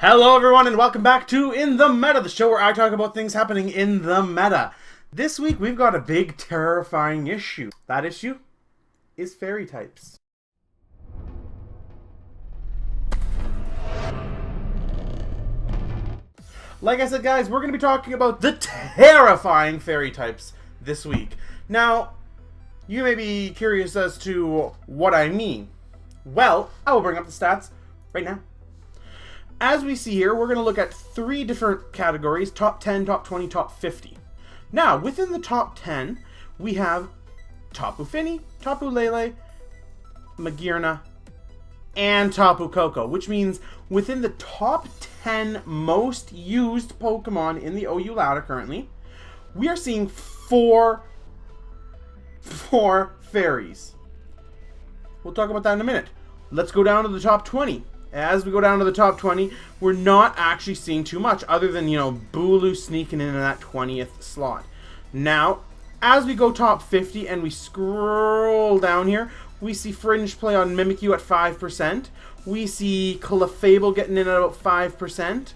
Hello everyone and welcome back to In the Meta, the show where I talk about things happening in the meta. This week we've got a big, terrifying issue. That issue is fairy types. Like I said, guys, we're going to be talking about the terrifying fairy types this week. Now, you may be curious as to what I mean. Well, I will bring up the stats right now. As we see here, we're going to look at three different categories: top 10, top 20, top 50. Now, within the top 10, we have Tapu Fini, Tapu Lele, Magearna, and Tapu Koko, which means within the top 10 most used Pokemon in the OU ladder currently, we are seeing four fairies. We'll talk about that in a minute. Let's go down to the top 20. As we go down to the top 20, we're not actually seeing too much other than, Bulu sneaking in that 20th slot. Now, as we go top 50 and we scroll down here, we see Fringe play on Mimikyu at 5%. We see Clefable getting in at about 5%.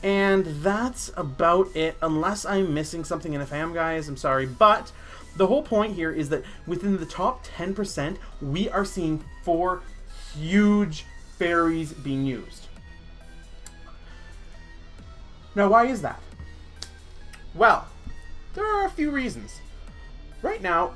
And that's about it, unless I'm missing something. And if I am, guys, I'm sorry. But the whole point here is that within the top 10%, we are seeing four huge fairies being used. Now, why is that? Well, there are a few reasons. Right now,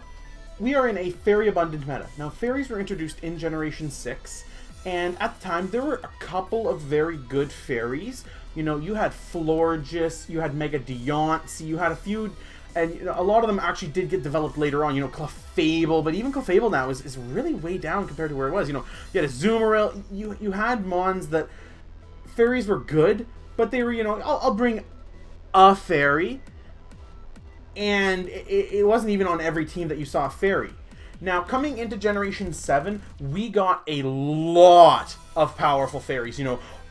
we are in a fairy abundant meta. Now, fairies were introduced in Generation 6, and at the time, there were a couple of very good fairies. You had Florges, you had Mega Deontay, you had a few, and a lot of them actually did get developed later on. Clefable, but even Clefable now is really way down compared to where it was. You had a Azumarill, you had Mons that fairies were good, but they were, I'll bring a fairy, and it wasn't even on every team that you saw a fairy. Now, coming into Generation 7, we got a lot of powerful fairies.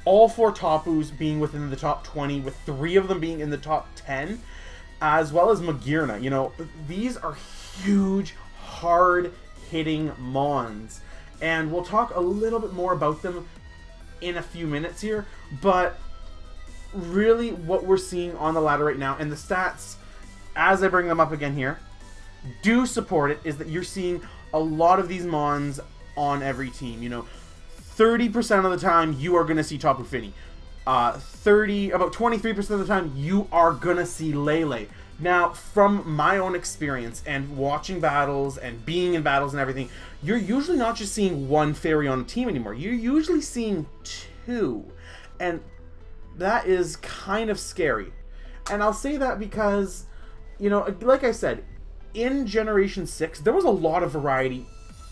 All four Tapus being within the top 20, with three of them being in the top 10, as well as Magearna. These are huge, hard-hitting Mons. And we'll talk a little bit more about them in a few minutes here, but really what we're seeing on the ladder right now, and the stats, as I bring them up again here, do support it, is that you're seeing a lot of these Mons on every team. 30% of the time you are going to see Tapu Fini. About 23% of the time you are going to see Lele. Now, from my own experience and watching battles and being in battles and everything, you're usually not just seeing one fairy on a team anymore. You're usually seeing two. And that is kind of scary. And I'll say that because, like I said, in Generation 6, there was a lot of variety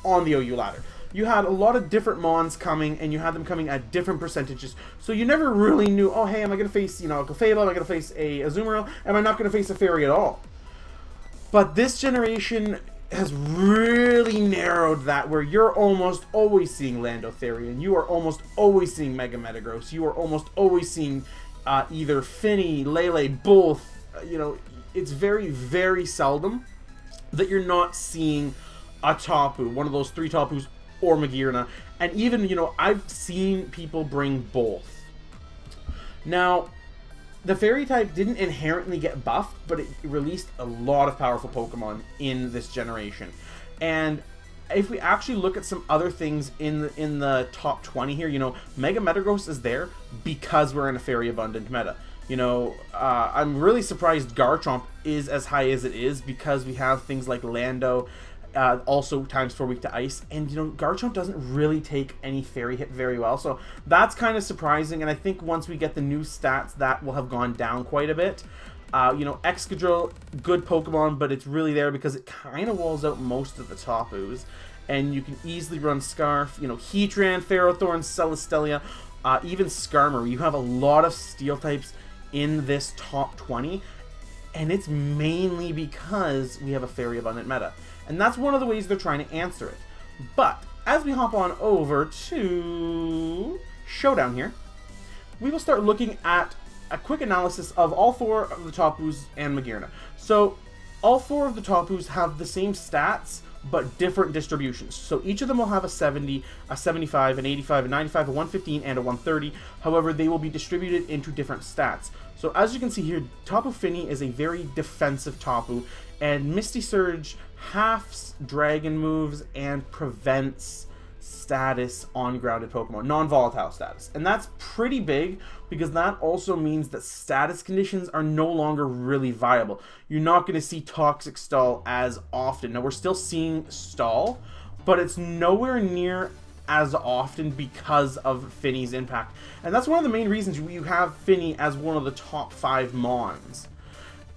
on the OU ladder. You had a lot of different Mons coming, and you had them coming at different percentages. So you never really knew, oh, hey, am I going to face, a Clefable? Am I going to face a Azumarill? Am I not going to face a fairy at all? But this generation has really narrowed that, where you're almost always seeing Landotherian. You are almost always seeing Mega Metagross. You are almost always seeing either Fini, Lele, both. It's very, very seldom that you're not seeing a Tapu, one of those three Tapus, or Magearna. And even, I've seen people bring both. Now, the fairy type didn't inherently get buffed, but it released a lot of powerful Pokemon in this generation. And if we actually look at some other things in the top 20 here, Mega Metagross is there because we're in a fairy abundant meta. I'm really surprised Garchomp is as high as it is because we have things like Lando, also times 4 weak to ice, and Garchomp doesn't really take any fairy hit very well, so that's kind of surprising. And I think once we get the new stats, that will have gone down quite a bit. Excadrill, good Pokemon, but it's really there because it kind of walls out most of the Tapus, and you can easily run Scarf, Heatran, Ferrothorn, Celestelia, even Skarmory. You have a lot of steel types in this top 20, and it's mainly because we have a fairy abundant meta. And that's one of the ways they're trying to answer it. But as we hop on over to Showdown here, we will start looking at a quick analysis of all four of the Tapus and Magearna. So all four of the Tapus have the same stats but different distributions. So each of them will have a 70, a 75, an 85, a 95, a 115, and a 130. However, they will be distributed into different stats. So as you can see here, Tapu Fini is a very defensive Tapu, and Misty Surge halves dragon moves and prevents status on grounded Pokemon, non-volatile status. And that's pretty big because that also means that status conditions are no longer really viable. You're not going to see Toxic Stall as often. Now, we're still seeing Stall, but it's nowhere near as often because of Fini's impact. And that's one of the main reasons you have Fini as one of the top 5 Mons.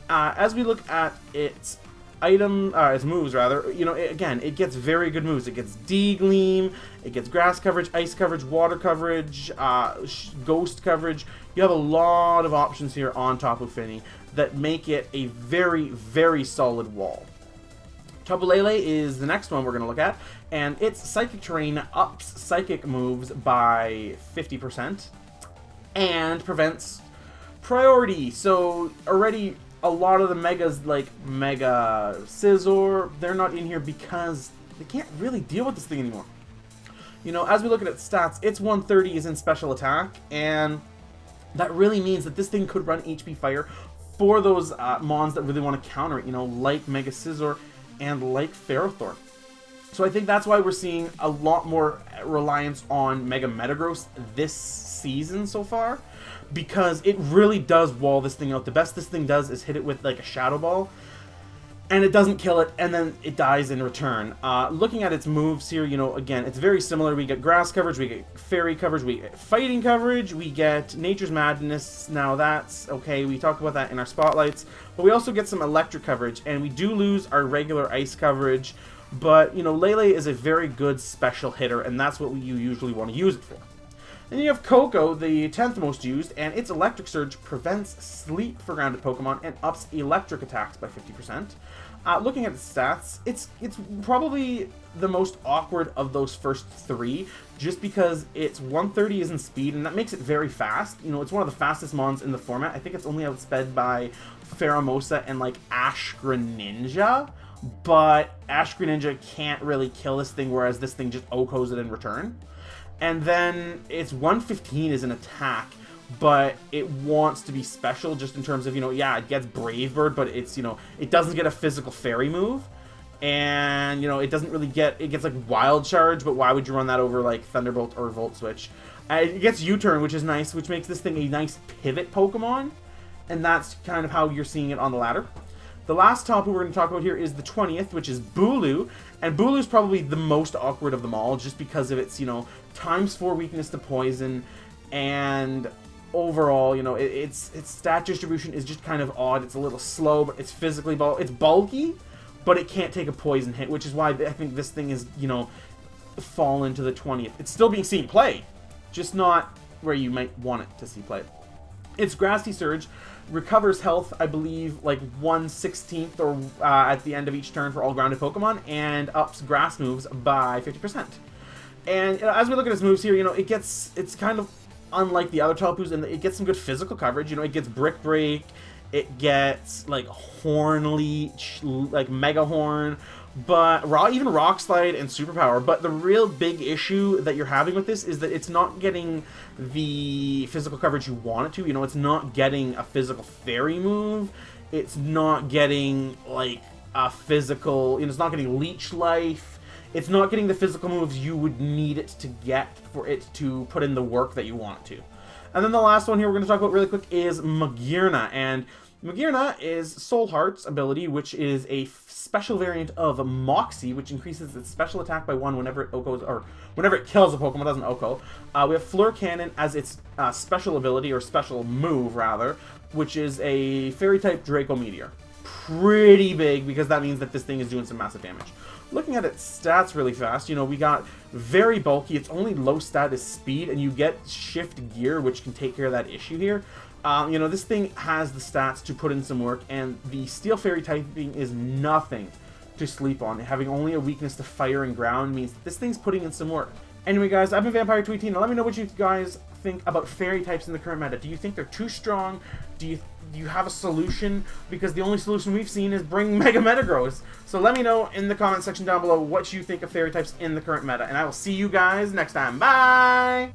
As we look at its its moves rather, you know, again, it gets very good moves. It gets D-Gleam, it gets grass coverage, ice coverage, water coverage, ghost coverage. You have a lot of options here on Tapu Fini that make it a very, very solid wall. Tapu Lele is the next one we're going to look at, and its Psychic Terrain ups Psychic moves by 50% and prevents priority. So already a lot of the megas, like Mega Scizor, they're not in here because they can't really deal with this thing anymore. You know, as we look at its stats, its 130 is in special attack, and that really means that this thing could run HP Fire for those Mons that really want to counter it, you know, like Mega Scizor and like Ferrothorn. So I think that's why we're seeing a lot more reliance on Mega Metagross this season so far, because it really does wall this thing out. The best this thing does is hit it with like a Shadow Ball, and it doesn't kill it, and then it dies in return. Looking at its moves here, you know, again, it's very similar. We get grass coverage, we get fairy coverage, we get fighting coverage, we get Nature's Madness. Now that's okay, we talked about that in our spotlights, but we also get some electric coverage, and we do lose our regular ice coverage, but, you know, Lele is a very good special hitter, and that's what you usually want to use it for. Then you have Koko, the 10th most used, and its Electric Surge prevents sleep for grounded Pokemon and ups electric attacks by 50%. Looking at its stats, it's probably the most awkward of those first 3, just because its 130 is in speed, and that makes it very fast. You know, it's one of the fastest Mons in the format. I think it's only outsped by Pheromosa and, like, Ash Greninja, but Ash Greninja can't really kill this thing, whereas this thing just OHKOs it in return. And then its 115 is an attack, but it wants to be special just in terms of, you know, yeah, it gets Brave Bird, but it's, you know, it doesn't get a physical fairy move. And, you know, it doesn't really get, it gets like Wild Charge, but why would you run that over like Thunderbolt or Volt Switch? It gets U-Turn, which is nice, which makes this thing a nice pivot Pokemon. And that's kind of how you're seeing it on the ladder. The last Tapu we're going to talk about here is the 20th, which is Bulu. And Bulu is probably the most awkward of them all, just because of its, you know, ×4 weakness to poison, and overall, you know, its stat distribution is just kind of odd. It's a little slow, but it's physically it's bulky, but it can't take a poison hit, which is why I think this thing is, you know, fallen to the 20th. It's still being seen play, just not where you might want it to see played. Its Grassy Surge recovers health, I believe, like 1/16 or at the end of each turn for all grounded Pokemon, and ups grass moves by 50%. And, you know, as we look at its moves here, you know, it's kind of unlike the other Tapus, and it gets some good physical coverage. You know, it gets Brick Break, it gets like Horn Leech, like Mega Horn, but even Rock Slide and Superpower. But the real big issue that you're having with this is that it's not getting the physical coverage you want it to. You know, it's not getting a physical fairy move. It's not getting like a physical, you know, it's not getting Leech Life. It's not getting the physical moves you would need it to get for it to put in the work that you want it to. And then the last one here we're going to talk about really quick is Magearna. And Magearna is Soul Heart's ability, which is a special variant of Moxie, which increases its special attack by 1 whenever it OHKOs, or whenever it kills a Pokemon. It doesn't OHKO. We have Fleur Cannon as its special ability, or special move, rather, which is a Fairy-type Draco Meteor. Pretty big, because that means that this thing is doing some massive damage. Looking at its stats really fast, you know, we got very bulky. Its only low stat is speed, and you get Shift Gear, which can take care of that issue here. You know, this thing has the stats to put in some work, and the Steel Fairy typing is nothing to sleep on. Having only a weakness to fire and ground means that this thing's putting in some work. Anyway, guys, I've been Vampire Tweety, and let me know what you guys think about fairy types in the current meta? Do you think they're too strong? Do you have a solution? Because the only solution we've seen is bring Mega Metagross. So let me know in the comment section down below what you think of fairy types in the current meta, and I will see you guys next time. Bye!